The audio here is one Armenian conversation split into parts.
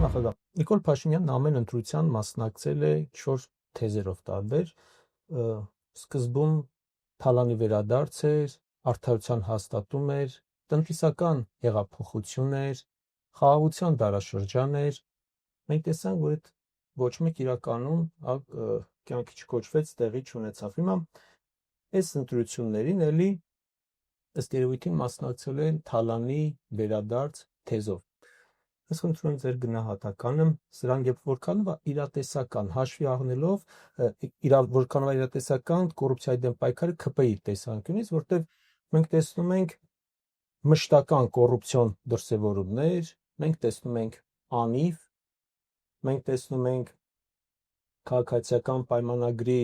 նախագահ, Նիկոլ Փաշինյանն ամեն ընտրության մասնակցել է 4 թեզերով տարբեր, սկզբում թալանի վերադարձ էր, արդարության հաստատում էր, տնտեսական հեղափոխություն էր, խաղաղության դարաշրջան էր։ Մենք տեսանք, որ այդ ոչ մեկ իրականում կյանքի չկոչվեց, տեղի չունեցավ։ Հիմա այս ընտրություններին էլի ըստ երևույթին մասնակցել են թալանի վերադարձ թեզով։ Ես խնդրում եմ ձեր գնահատականը, սրանք երբ որքանով է իրատեսական, հաշվի առնելով որքանով է իրատեսական կոռուպցիայի դեմ պայքարը ՔՊԻ տեսանկյունից, որտեղ մենք տեսնում ենք մշտական կոռուպցիոն դրսևորումներ, մենք տեսնում ենք անիվ, մենք տեսնում ենք քաղաքացիական պայմանագրի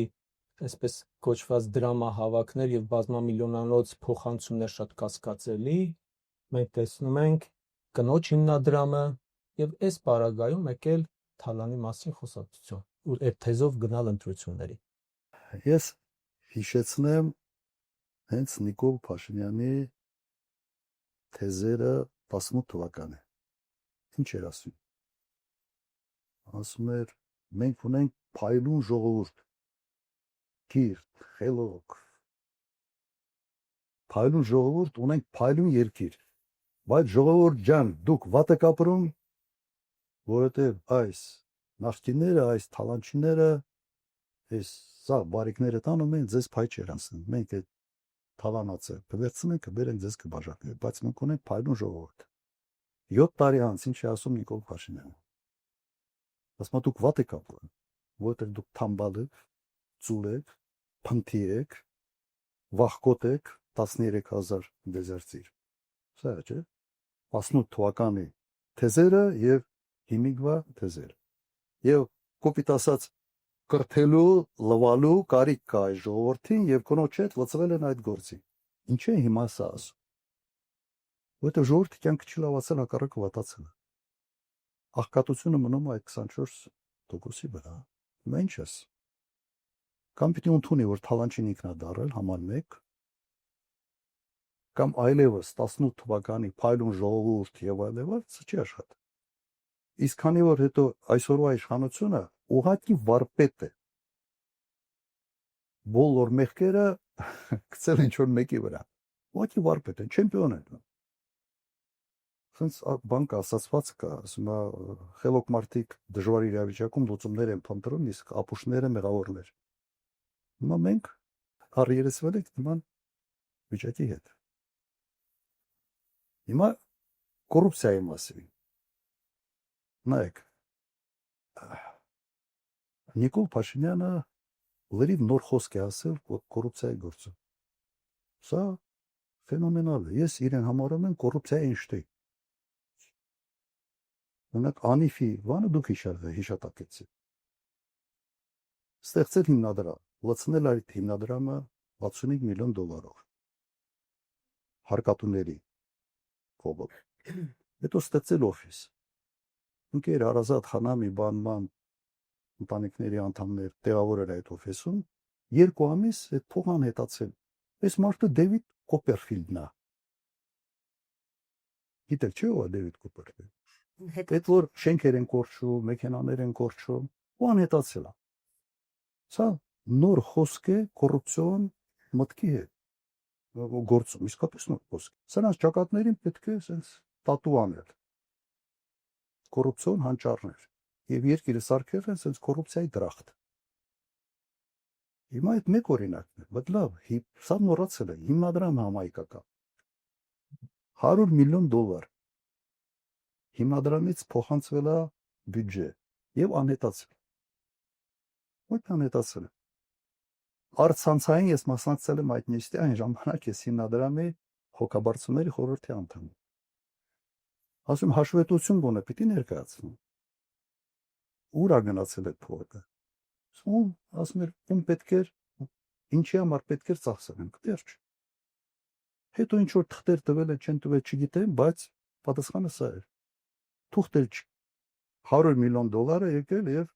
այսպես կոչված դրամահավաքներ եւ բազմամիլիոնանոց փոխանցումներ շատ կասկածելի, մենք տեսնում ենք կնոջ հիմնադրամը եւ այս պարագայում եկել թալանի մասին խոսակցություն ու այդ թեզով գնալ ընտրությունների։ Ես հիշեցնեմ հենց Նիկոլ Փաշինյանի թեզերը 18 թվականի։ Ինչ էր ասում։ Ասում էր մենք ունենք փայլուն ժողովուրդ, կիրթ, խելոք, փայլուն ժողովուրդ, ունենք փայլուն երկիր, բայց ժողովուրդ ջան, դուք վատ եք ապրում, որովհետև այս նախկինները, այս թալանչիները, այս սա բարիկները տանում են ձեզ փայ չեր անցնում, մենք այդ թալանացը կվերցնենք, կբերենք ձեզ կբաժակենք, բայց մենք ունենք փայլուն ժողովուրդ։ 7 տարի անց ինչ է ասում Նիկոլ Փաշինյանը։ Ասում դուք վատ եք ապրում, որովհետև դուք թամբալ եք, ծուլ եք, փնթի եք, վախկոտ եք, 13,000 դեզերտիր։ Սա է, չէ՞։ 18 թվականի թեզերը եւ հիմիկվա թեզերը։ Եվ կոպիտ ասած կրթելու, լվալու կարիք կա այս ժողովրդին եւ կնոջ հետ լծվել են այդ գործին։ Ինչ է հիմա սա ասում։ Որտեղ ժողովրդի կյանքը չլավացել, հակառակը վատացել է։ Աղքատությունը մնում է այդ 24%-ի վրա։ Հիմա ինչ ես։ Կամ պիտի ընդունի, որ թալանչին ինքն է դարել համար 1, կամ այլևս 18 թվականի փայլուն ժողովուրդ եւ այլևս չի աշխատի։ Իսկ քանի որ հետո այսօրվա իշխանությունը ուղղակի վարպետ է։ Բոլոր մեղքերը գցել ինչ որ մեկի վրա։ Ուղղակի վարպետ են, չեմպիոն են։ Սենց բանկ ասացված կա, ասում է խելոք մարդիկ դժվար իրավիճակում լուծումներ են փնտրում, իսկ ապուշները մեղավորներ։ Հիմա մենք առերեսվել ենք նման վիճակի հետ։ Հիմա կոռուպցիայի մասին։ Նայեք, Նիկոլ Փաշինյանը լրիվ նոր խոսք է ասել կոռուպցիայի գործում։ Սա ֆենոմենալ է։ Ես իրեն համարում եմ կոռուպցիայի Էյնշտեյն։ Մենակ անիֆի բանը դուք հիշատակեցիք։ Ստեղծել հիմնադրամ, լցնել այդ հիմնադրամը 65 միլիոն դոլարով։ Հարկատուների կողմով։ Հետո ստեղծել օֆիս։ Ինքեր Արազատ Խանամի բանման ընտանիքների անդամներ տեղավորել այդ օֆիսում, 2 ամիս այդ փողն անհետացել։ Այս մարդը Դեվիդ Կոպերֆիլդն է։ Գիտեք չէ՞ ով է Դեվիդ Կոպերֆիլդը։ Այդ որ շենքեր են կորչում, մեքենաներ են կորչում, ու անհետացել է։ Սա նոր խոսք է կոռուպցիոն մտքի հետ գործում, իսկապես նոր խոսք։ Սրանց ճակատներին պետք է sense տատու անել։ Կոռուպցիոն հանճարներ եւ երկիրը սարքել են sense կոռուպցիայի դրախտ։ Հիմա այդ մեկ օրինակն է, բայց լավ, սա մոռացել է, հիմնադրամ համայնքական 100 միլիոն դոլար հիմնադրամից փոխանցվել է բյուջե եւ անհետացել։ Ո՞ր անհետացել է։ Արցանցային ես մասնակցել եմ այդ նիստի այն ժամանակ ես հիմնադրամի հոգաբարձուների խորհրդի անդամ եմ։ Ասում հաշվետվություն գոնե պիտի ներկայացնեմ։ Ուր է գնացել այդ փողը։ Ասում էր ում պետք էր, ինչի համար պետք էր ծախսել, դեռ։ Հետո ինչ որ թղթեր տվել են, չեն տվել, չգիտեմ, բայց պատասխանը սա էր։ Թուղթեր 100 միլիոն դոլարը եկել եւ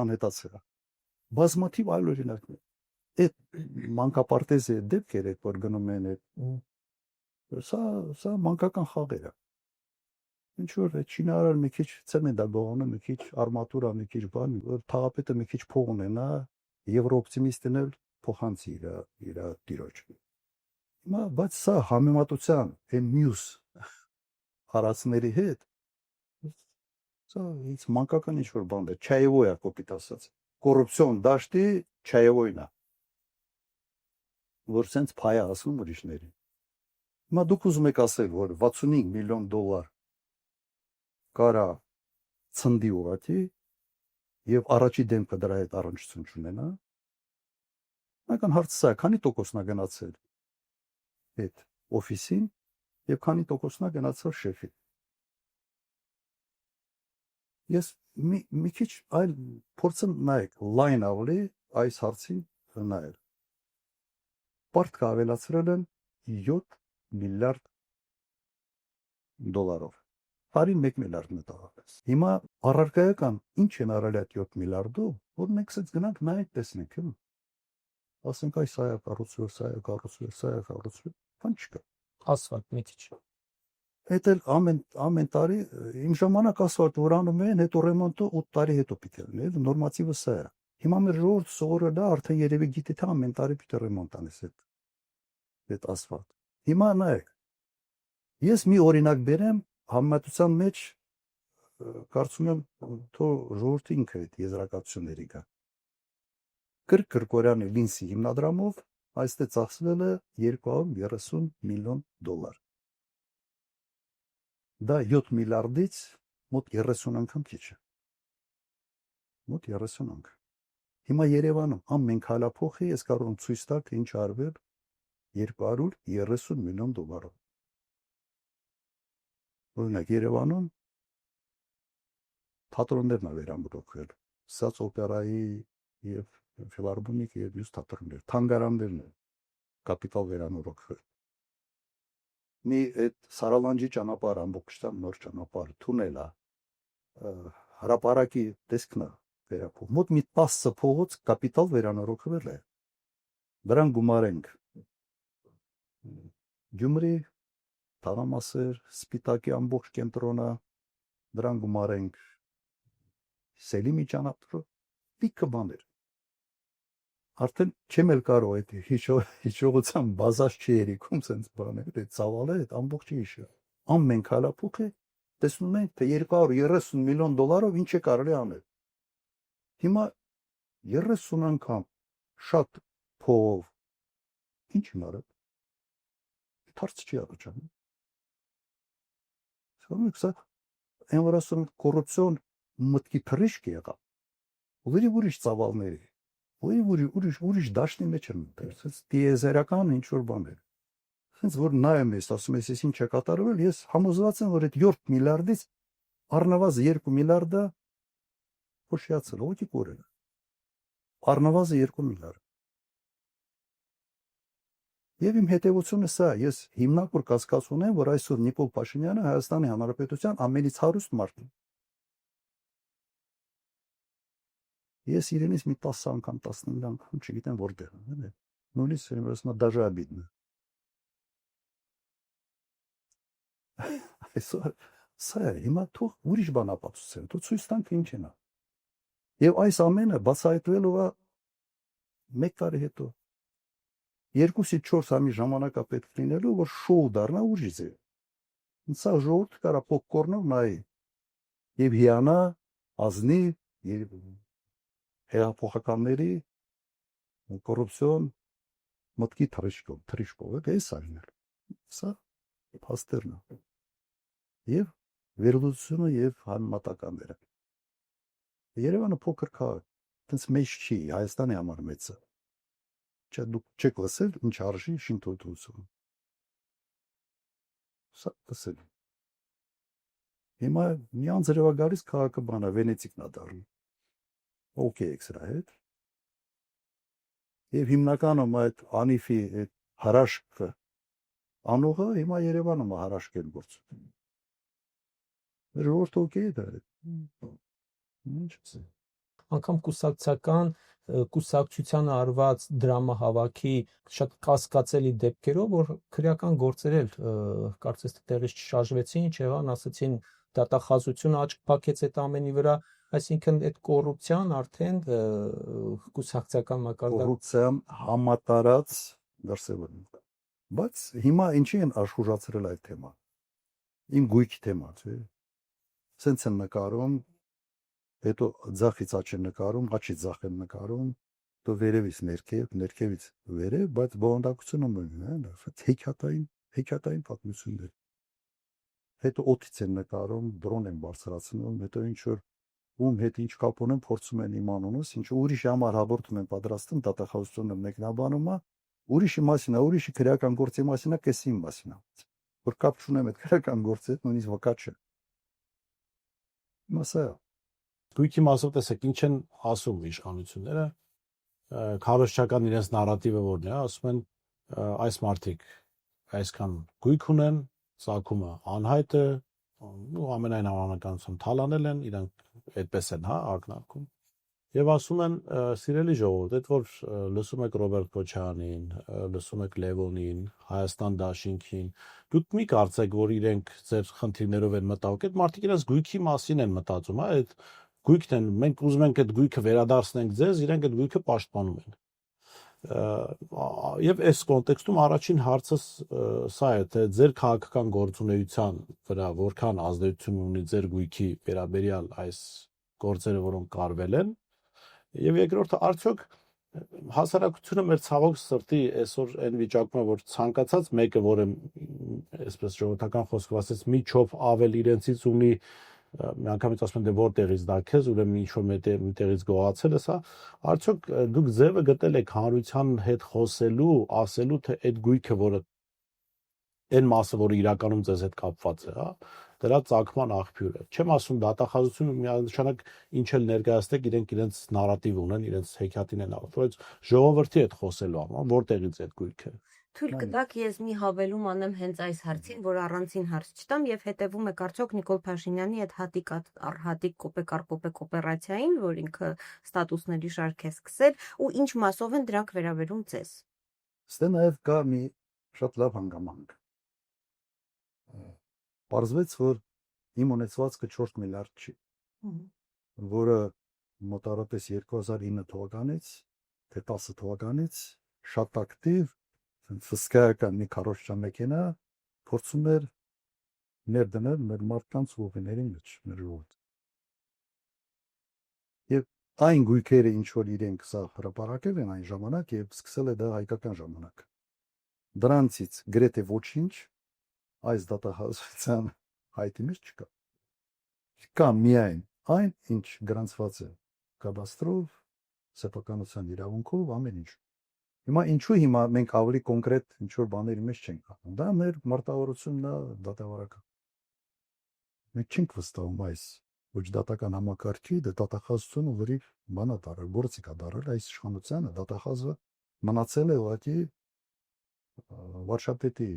անհետացել է։ Բազմաթիվ այլ օրինակներ։ Այդ մանկապարտեզի դեպքերը, որ գնում են այդ սա մանկական խաղեր է։ Ինչ որ չինարար մի քիչ ցեմենտա գողանը, մի քիչ արմատուրա, մի քիչ բան, թաղապետը մի քիչ փող ունենա, եվրոօպտիմիստն էլ փոխանցի իր տիրոջ։ Հիմա բայց սա համեմատության այն մյուս հարացների հետ սա ինձ մանկական ինչ որ բան է, չայևոյ է կոպիտ ասած։ Կոռուպցիոն դաշտի չայևոյն է, որ սենց փայ է ասում ուրիշներին։ Հիմա դուք ուզում եք ասել, որ 65 միլիոն դոլար կարա ցնդի ուղղակի եւ առաջի դեմքը դրա հետ առնչություն չունենա։ Նական հարցը սա է, քանի տոկոսն է գնացել այդ օֆիսին եւ քանի տոկոսն է գնացել շեֆին։ Ես մի քիչ այլ փորձեմ նայեք, լայն ավելի այս հարցին նայել։ Պարտք ավելացրել են 7 միլիարդ դոլարով։ Տարին 1 միլիարդ մտավորապես։ Հիմա առարկայական ինչ են արել այդ 7 միլիարդով, որ մենք ցած գնանք նայենք տեսնենք, ասենք այս սա է կառուցվել, սա է կառուցվել, սա է կառուցվել, բան չկա։ Ասֆալտ մի քիչ։ Այդ էլ ամեն տարի իմ ժամանակ ասֆալտ որ անում են, հետո ռեմոնտը 8 տարի հետո պիտի լինի, նորմատիվը սա է։ Հիմա մեր ժողովուրդը սովորել է, արդեն երևի գիտի թե ամեն տարի պիտի ռեմոնտ անես այդ ասֆալտ։ Հիմա նայեք։ Ես մի օրինակ բերեմ համեմատության մեջ կարծում եմ թող ժողովուրդը ինքը այդ եզրակացությունների գա։ Կրկորյանի Լինսի հիմնադրամով այստեղ ծախսվել է 230 միլիոն դոլար։ Դա 7 միլիարդից մոտ 30 անգամ քիչ է։ Մոտ 30 անգամ։ Հիմա Երևանում ամեն քալափոխի ես կարող եմ ցույց տալ, թե ինչ արվել 230 միլիոն դոլարով։ Օրինակ Երևանում թատրոններն են վերամրոքվել, Սաց օպերայի եւ ֆիլհարմոնիկ եւ մյուս թատրոններ, թանգարաններն են կապիտալ վերանորոգվել։ Մի այդ Սարալանջի ճանապարհ ամբողջությամբ նոր ճանապարհ, թունել է, հրապարակի տեսքն է վերափոխ։ Մոտ մի 10 փողոց կապիտալ վերանորոգվել է։ Դրան գումարենք Գյումրի, Թաղամասեր, Սպիտակի ամբողջ կենտրոնը, դրան գումարենք Սելիմի ճանապարհը, լիքը բաներ։ Արդեն չեմ էլ կարող այդ հիշողության բազաշ չի երիքում սենց բաներ, այդ ծավալը այդ ամբողջ հիշը։ Ամեն քալափոխը տեսնում ենք, թե 230 միլիոն դոլարով ինչ է կարելի անել։ Հիմա 30 անգամ շատ փողով ինչ են արել։ Հարց չի առաջանում։ Սա այն որ ասում կոռուպցիոն մտքի թռիչք եղավ։ Ուրիշ ծավալների, ուրիշ դաշտի մեջ են մտել, սենց դիեզերական ինչ որ բաներ։ Սենց որ նայում ես, ասում ես ինչ է կատարվել, ես համոզված եմ, որ այդ 7 միլիարդից առնվազն 2 միլիարդը փոշիացել, ողջի կորել։ Առնվազն 2 միլիարդ։ Եվ իմ հետևությունը սա, ես հիմնավոր կասկած ունեմ, որ այսօր Նիկոլ Փաշինյանը Հայաստանի Հանրապետության ամենից հարուստ մարդ է։ Ես իրենից մի 10 անգամ, 15 անգամ չգիտեմ որտեղ եմ, նույնիսկ ասում եմ դաժե обидно։ Այսօր սա հիմա թող ուրիշ բան ապացուցեն, թող ցույց տանք ինչ են։ Եվ այս ամենը բացահայտվելու է 1 տարի հետո։ 2-ից 4 ամիս ժամանակ է պետք լինելու, որ շոու դառնա ուրիշ է։ Սա ժողովուրդը կարա պոպկորնով նայի եւ հիանա, ազնի եւ հեղափոխականների կոռուպցիոն մտքի թռիչքով էս արնել։ Սա փաստերն է։ Եվ վերլուծությունը եւ համեմատականները։ Երևանը փոքր քաղաք, այդպես մեծ չի, Հայաստանի համար մեծ է։ Դուք չեք լսել ինչ արժի շինթույլտվությունը։ Սա լսել։ Հիմա մի անձրևա գալիս քաղաքը բանա Վենեցիկն է դառնում։ Okay, սրա հետ։ Եվ հիմնականում այդ անիֆի այդ հարաշքը անողը հիմա Երևանում է հարաշկել գործ։ Ժողովուրդը okay է դա։ Ինչ ասել։ Անկամ կուսակցական կուսակցությանը արված դրամահավաքի շատ կասկածելի դեպքերով, որ քրեական գործեր էլ կարծես թե տեղից չշարժվեցին, չեղան, ասացին դատախազությունը աչք փակեց այդ ամենի վրա, այսինքն այդ կոռուպցիան արդեն կուսակցական մակարդակ կոռուպցիան համատարած դրսևորում։ Բայց հիմա ինչի են աշխուժացրել այդ թեման։ Իմ գույքի թեմա, չէ։ Սենց են նկարում, հետո ձախից աջ են նկարում, աջից ձախ են նկարում, դու վերևից ներքև, ներքևից վերև, բայց բովանդակությունը մնում է, հեքիաթային պատմություններ։ Հետո օդից են նկարում, դրոն են բարձրացնում, հետո ինչ որ ում հետ ինչ կապ ունեն, փորձում են իմանոնս, ինչ ուրիշի համար հաղորդում են պատրաստում, դատախազությունը մեկնաբանում է, ուրիշի մասին է, ուրիշի քրեական գործի մասին է, կեսի մասին է։ Որ կապ չունեմ այդ քրեական գործի հետ, նույնիսկ վկա չէ։ Մասա Գույքի մասով տեսեք ինչ են ասում իշխանությունները, քարոզչական իրենց նարատիվը որն է, ասում են այս մարդիկ այսքան գույք ունեն, ցակումը անհայտ է, ու ամենայն հավանականությամբ թալանել են, իրանք այդպես են, հա, ակնարկում։ Եվ ասում են, սիրելի ժողովուրդ, այդ որ լսում եք Ռոբերտ Քոչարյանին, լսում եք Լևոնին, Հայաստան Դաշինքին, դուք մի կարծեք, որ իրենք ձեր խնդիրներով են մտահոգ, այդ մարդիկ իրենց գույքի մասին են մտածում, հա, այդ գույքն են, մենք ուզում ենք այդ գույքը վերադարձնենք ձեզ, իրենք այդ գույքը պաշտպանում են։ Եվ այս կոնտեքստում առաջին հարցը սա է, թե ձեր քաղաքական գործունեության վրա որքան ազդեցություն ունի ձեր գույքի վերաբերյալ այս գործերը, որոնք կարվել են, եւ երկրորդը արդյոք հասարակությունը մեր ցավոք սրտի այսօր այն վիճակում է, որ ցանկացած մեկը, որը այսպես ժողովրդական խոսքով ասած մի չոփ ավել իրենցից ունի, միանգամից ասում են դե որտեղից դա քեզ, ուրեմն ինչ որ մետեղից գողացել ես, հա, արդյոք դուք ձևը գտել եք հանրության հետ խոսելու, ասելու, թե այդ գույքը, որը այն մասը, որը իրականում ձեզ հետ կապված է, հա, դրա ցակման աղբյուրը։ Չեմ ասում դատախազությունը միանշանակ ինչ էլ ներկայացնեք, իրենք իրենց նարատիվ ունեն, իրենց հեքիաթին են աղբյուր, բայց ժողովրդի հետ խոսելու համար որտեղից այդ գույքը։ Թույլ կտաք ես մի հավելում անեմ հենց այս հարցին, որ առանցին հարց չտամ եւ հետեւում եք արդյոք Նիկոլ Փաշինյանի այդ հատիկ առ հատիկ կոպեկարպոպեկ օպերացիային, որ ինքը ստատուսների շարք է սկսել ու ինչ մասով են դրանք վերաբերում ձեզ։ Ստե նաև կա մի շատ լավ հանգամանք։ Պարզվեց, որ իմ ունեցվածքը 4 միլիարդ չի, որը մոտավորապես 2009 թվականից թե 10 թվականից շատ ակտիվ ֆսկայական մի քարոշչա մեքենա փորձում էր ներդնել մեր մարդկանց ուղիների մեջ, մեր ժողովուրդ։ Եվ այն գույքերը, ինչ որ իրենք սա հրապարակել են այն ժամանակ եւ սկսել է դա հայկական ժամանակ։ Դրանցից գրեթե ոչինչ այս դատահազության հայտի մեջ չկա։ Կա միայն այն, ինչ գրանցված է կադաստրով, սեփականության իրավունքով, ամեն ինչ։ Հիմա ինչու մենք ավելի կոնկրետ ինչ որ բաների մեջ չենք անում։ Դա մեր մարտավարությունն է դատավարական։ Մենք չենք վստահում այս ոչ դատական համակարգի, դատախազությունը լրիվ բանա դարել, գործիք է դարել այս իշխանությանը, դատախազը մնացել է ուղղակի վարչապետի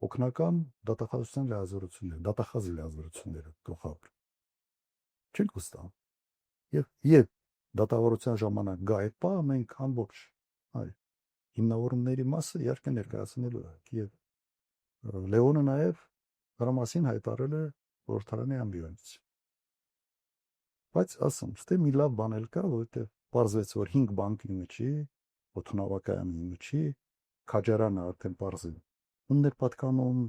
օգնական դատախազության լիազորությունները, դատախազի լիազորությունները գլխավոր։ Չենք վստահում։ Եվ դատավարության ժամանակ գա այդ բանը մենք ամբողջ հիմնավորումների մասը իհարկե ներկայացնելու ենք եւ Լեոնը նաեւ դրա մասին հայտարարել է խորհրդարանի ամբիոնից։ Բայց ասում, ստե մի լավ բան էլ կա, որովհետեւ պարզվեց, որ 5 բանկի միջի, օդանավակայանի միջի, քաջարանը արդեն պարզել։ Ուններ պատկանում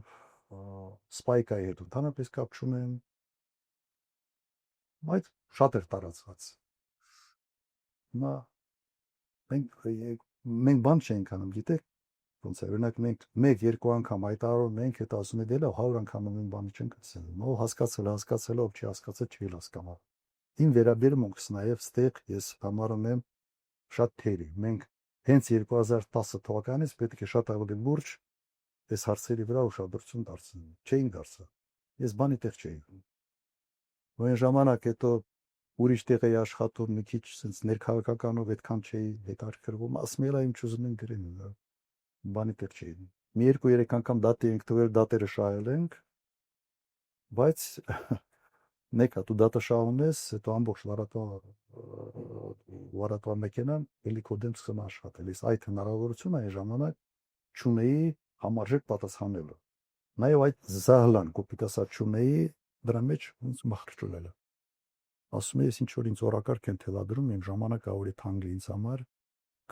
սպայկայի հետ ընդհանրապես կապ չունեն, բայց շատ էր տարածված։ Հիմա մենք բան չենք անում, գիտեք, ոնց է, օրինակ մենք 1-2 անգամ հայտարարում ենք, հետո ասում ենք, դե 100 անգամ նույն բանը չենք ասել։ Ո հասկացել, ով չի հասկացել, չի հասկանալ։ Իմ վերաբերմունքս նաև ստեղ ես համարում եմ շատ թերի։ Մենք հենց 2010 թվականից պետք է շատ ավելի լուրջ այս հարցերի վրա ուշադրություն դարձնենք։ Չէինք դարձել։ Ես բանի տեղ չէի։ Այն ժամանակ հետո ուրիշ տեղ էի աշխատում, մի քիչ sense ներքաղաքականով այդքան չէի հետաքրքրվում, ասում եմ, ինչ ուզում են գրեն, բանի տեղ չէի։ Մի 2-3 անգամ դատի ենք տվել, դատերը շահել ենք, բայց Մեկը դու դատա շահունես, հետո ամբողջ վարատվա մեքենան էլի քո դեմ սկսում աշխատել։ Ես այդ հնարավորությունը այն ժամանակ չունեի համարժեք պատասխանելու։ Նաև այդ զահլան կոպիտ ասած չունեի դրա մեջ ոնց մախրճուլել։ Ասում ես ինչ որ ինձ օրակարգ են թելադրում, իմ ժամանակը ավելի թանկ է ինձ համար,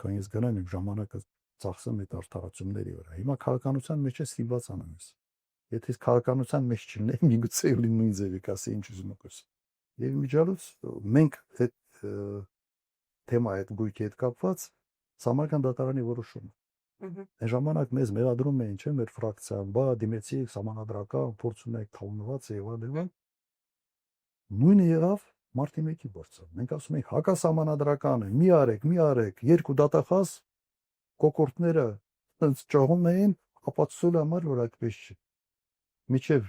քան ես գնամ իմ ժամանակը ծախսեմ այդ արդարացումների վրա։ Հիմա քաղաքականության մեջ է ստիպված անում ես։ Եթե ես քաղաքականության մեջ չլինեի, միգուցե էլի նույն ձևի կասեի ինչ ուզում եք։ Եվ միջալուց մենք այդ թեմայի այդ գույքի հետ կապված Սամարկand դատարանի որոշումը։ Այն ժամանակ մեզ մեղադրում էին, չէ՞, մեր ֆրակցիան, բա դիմեցիք սահմանադրական, փորձ ունեք, թողնված է եւ այլն։ Նույնը եղավ մարտի 1-ի գործը։ Մենք ասում ենք հակասահմանադրական է, մի արեք, երկու դատախազ կոկորտները այնց ճողում էին, ապացուցելու համար, որ այդպես չի։ Միջև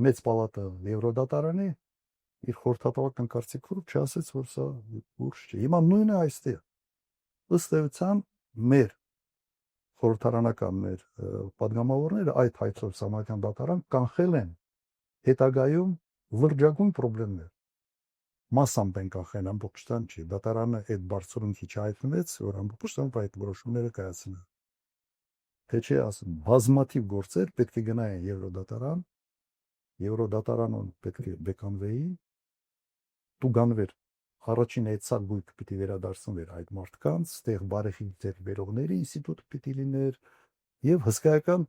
մեծ պալատը Եվրոդատարանի իր խորհրդատվական կարծիքով չասեց, որ սա ուրիշ չէ։ Հիմա նույնը այստեղ։ Ըստ էության մեր խորհրդարանական մեր падգամավորները այդ հայցով Սամարկand դատարան կանխել են հետագայում լրջագույն խնդիրներ։ Մասամբ են կանխել, ամբողջությամբ չի։ Դատարանը այդ բարձրունքի չհայտնվեց, որ ամբողջությամբ այդ որոշումները կայացնեն։ Թե չէ ասում, բազմաթիվ գործեր պետք է գնային Եվրոդատարան, Եվրոդատարանն պետք է բեկանվեի, տուգանվեր առաջին այդ սա գույք պիտի վերադարձնվեր այդ մարդկանց, ստեղ բարեխիղճ ձեր վերողների ինստիտուտ պիտի լիներ եւ հսկայական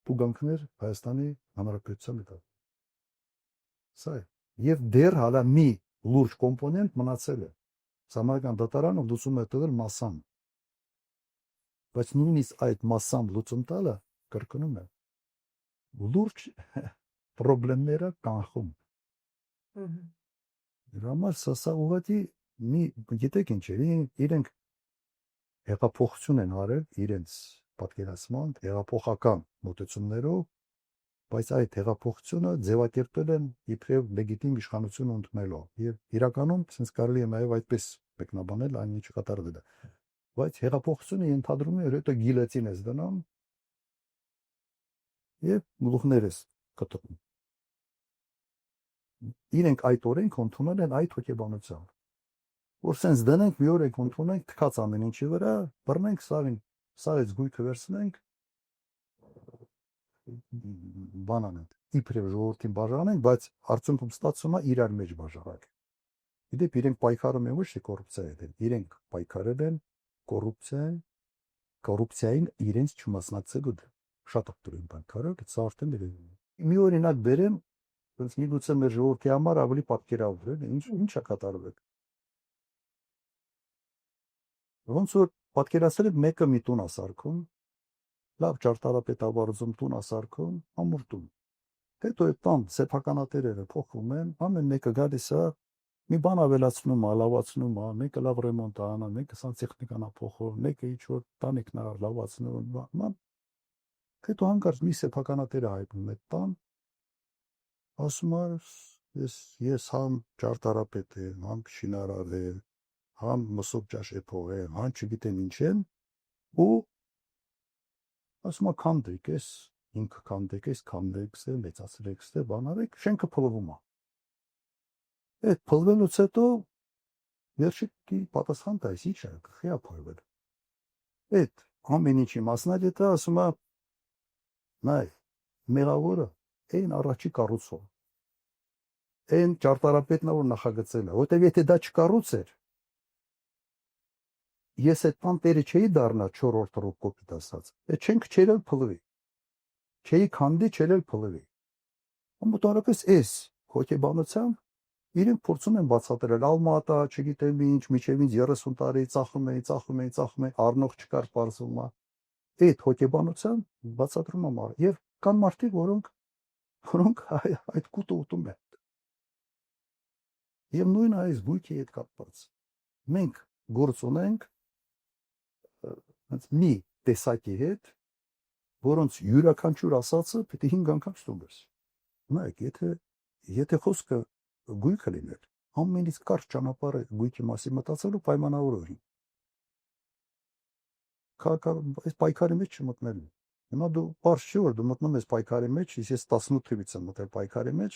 տուգանքներ Հայաստանի Հանրապետության հետ։ Սա է։ Եվ դեռ հալա մի լուրջ կոմպոնենտ մնացել է։ Սամարկand դատարանը լուծում է տվել մասսամ։ Բայց նույնիսկ այդ մասսամ լուծում տալը կրկնում է լուրջ խնդիրները կանխում։ Համար սա ուղղակի մի գիտեք ինչ է, իրենք հեղափոխություն են արել իրենց պատկերացման, հեղափոխական մոտեցումներով, բայց այդ հեղափոխությունը ձևակերպել են իբրև լեգիտիմ իշխանություն ընդունելով։ Եվ իրականում sense կարելի է նաև այդպես մեկնաբանել այն ինչը կատարվել է։ Բայց հեղափոխությունը ենթադրում է, որ հետո գիլոտին ես դնում եւ գլուխներ ես կտրում։ Իրենք այդ օրենք ընդունել են այդ հոգեբանությամբ։ Որ sense դնենք մի օր եք ընդունենք թքած ամեն ինչի վրա, բռնենք սաղին, սաղից գույքը վերցնենք, բանանենք, իբրև ժողովրդին բաժանենք, բայց արդյունքում ստացվում է իրար մեջ բաժանակ։ Գիտեք, իրենք պայքարում են ոչ թե կոռուպցիայի հետ, իրենք պայքարել են կոռուպցիային իրենց չմասնակցելու դեմ։ Շատ ակտորին պայքարել, դա արդեն մի օրինակ բերեմ, ոնց միգուցե մեր ժողովրդի համար ավելի պատկերավոր է, ինչ է կատարվել։ Ոնց որ պատկերացրել եք մեկը մի տուն ասարքում, լավ ճարտարապետավարություն տուն ասարքում, ամուր տուն։ Հետո այդ տան սեփականատերերը փոխվում են, ամեն մեկը գալիս է, մի բան ավելացնում է, լավացնում է, մեկը լավ ռեմոնտ է անում, մեկը սանտեխնիկան է փոխում, մեկը ինչ-որ տանիքն է լավացնում, բան։ Հետո հանկարծ մի սեփականատեր է հայտնվում այդ տան, ասում է, ես համ ճարտարապետ եմ, համ շինարար եմ, համ մսոբ ճաշեփող եմ, համ չգիտեմ ինչ եմ, ու ասում է քանդեք, ես ինքը քանդեք, ես քանդեք, մեծացրեք, բան արեք, շենքը փլվում է։ Այդ փլվելուց հետո վերջի պատասխան տալիս, ինչ է, խիա փլվել։ Այդ ամեն ինչի մասնագետը ասում է, նայ, մեղավորը այն առաջի կառուցող, այն ճարտարապետն է, որ նախագծել է, որտեղ եթե դա չկառուցեր, ես այդ տան տերը չէի դառնա 4-րդ ռոք կոպիտ ասած, այդ չենք չեր էլ փլվի, չէի քանդի, չեր էլ փլվի։ Ամբողջապես էս հոգեբանությամբ իրենք փորձում են բացատրել ալմատա, չգիտեմ ինչ, միջև ինձ 30 տարի ծախում էի, առնող չկար պարզվում է։ Այդ հոգեբանությամբ բացատրում եմ եւ կան մարդիկ, որոնք այդ կուտը ուտում են։ Եվ նույն այս գույքի հետ կապված։ Մենք գործ ունենք մի տեսակի հետ, որոնց յուրաքանչյուր ասածը պետք է 5 անգամ ստուգես։ Նայեք, եթե խոսքը գույքը լիներ, ամենից կարճ ճանապարհը գույքի մասին մտածելու պայմանավորող է։ Այս պայքարի մեջ չմտնելու։ Հիմա դու բարձ չի որ դու մտնում ես պայքարի մեջ, ես 18 թվից եմ մտել պայքարի մեջ,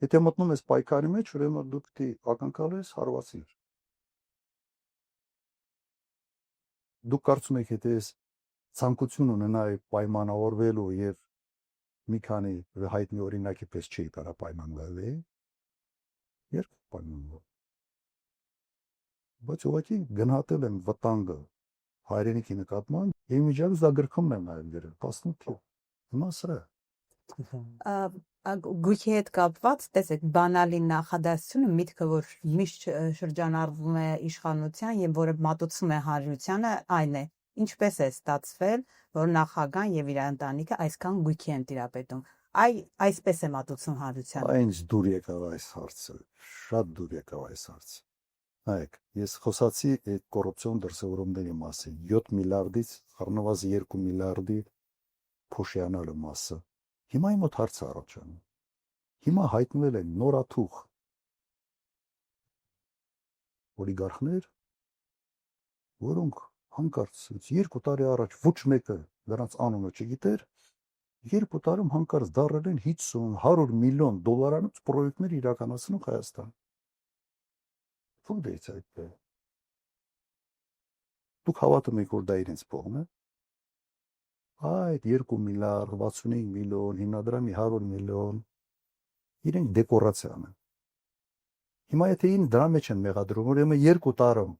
Եթե մտնում ես պայքարի մեջ, ուրեմն դու պետք է ակնկալես հարվածիր։ Դուք կարծում եք, եթե ես ցանկություն ունենայի պայմանավորվելու եւ մի քանի հայտնի օրինակի պես չի կարա պայմանվել, երբ պայմանվել։ Բայց ուղղակի գնահատել եմ վտանգը հայրենիքի նկատմամբ եւ միջավայր դա գրքում եմ նաեւ գրել 18 թիվ։ Հիմա սրա Գույքի հետ կապված, տեսեք, բանալի նախադասությունը միտքը, որ միշտ շրջանառվում է իշխանության եւ որը մատուցում է հանրությանը, այն է. ինչպես է ստացվել, որ նախագահան եւ իր ընտանիքը այսքան գույքի են տիրապետում։ Այսպես է մատուցում հանրությանը։ այնց դուր եկավ այս հարցը, շատ դուր եկավ այս հարցը։ Նայեք, ես խոսացի այդ կոռուպցիոն դրսևորումների մասին, 7 միլիարդից առնվազն 2 միլիարդի փոշյանալու մասը։ Հիմա իմ մոտ հարց առաջանում։ Հիմա հայտնվել են նորաթուխ օլիգարխներ, որոնք հանկարծ 2 տարի առաջ ոչ մեկը նրանց անունը չգիտեր, 2 տարում հանկարծ դառել են 50-100 միլիոն դոլարանոց պրոյեկտներ իրականացնում Հայաստան։ Ո՞ւր դից այդպես։ Դուք հավատում եք, որ դա իրենց փողն է։ Այդ 2 միլիարդ 65 միլիոն, հիմնադրամի 100 միլիոն իրենք դեկորացիան են։ Հիմա եթե դրա մեջ են մեղադրում, ուրեմն 2 տարում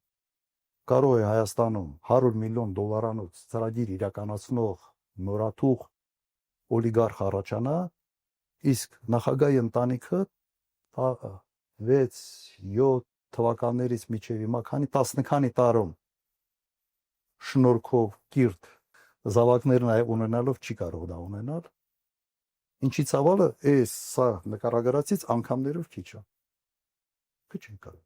կարող է Հայաստանում 100 միլիոն դոլարանոց ծրագիր իրականացնող նորաթուխ օլիգարխ առաջանա, իսկ նախագահի ընտանիքը 6-7 թվականներից մինչև հիմա քանի 10 քանի տարում շնորհքով կիրթ զավակներն ունենալով չի կարող դա ունենալ։ Ինչի ցավալը էս սա նկարագրածից անգամներով քիչ է։ Քիչ են կարող։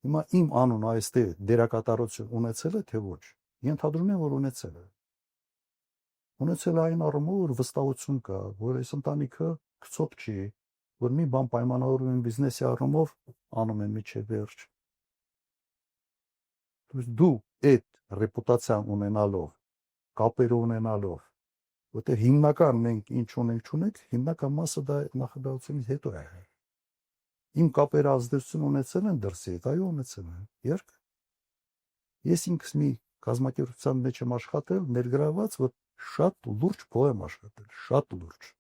Հիմա իմ անունը այստեղ դերակատարություն ունեցել է թե ոչ։ Ենթադրում եմ, որ ունեցել է։ Ունեցել այն առումով, որ վստահություն կա, որ այս ընտանիքը քծոտ չի, որ մի բան պայմանավորվում են բիզնեսի առումով անում են միջև վերջ։ Դու այդ ռեպուտացիան ունենալով, կապեր ունենալով, որտեղ հիմնական մենք ինչ ունենք, հիմնական մասը դա նախագահությունից հետո է։ Իմ կապերը ազդեցություն ունեցել են դրսի հետ, այո ունեցել են։ Երբ ես ինքս մի կազմակերպության մեջ եմ աշխատել, ներգրաված, որ շատ լուրջ փող եմ աշխատել, շատ լուրջ։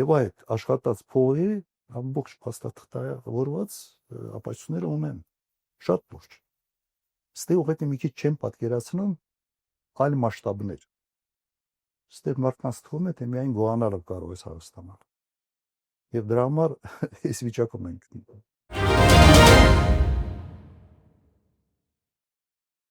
Եվ այդ աշխատած փողի ամբողջ փաստաթղթավորված ապացույցները ունեն, շատ լուրջ։ Ստեղ ուղղակի մի քիչ չեմ պատկերացնում այլ մասշտաբներ։ Ստեղ մարդկանց թվում է, թե միայն գոհանալը կարող է հարստանալ։ Եվ դրա համար այս վիճակում ենք։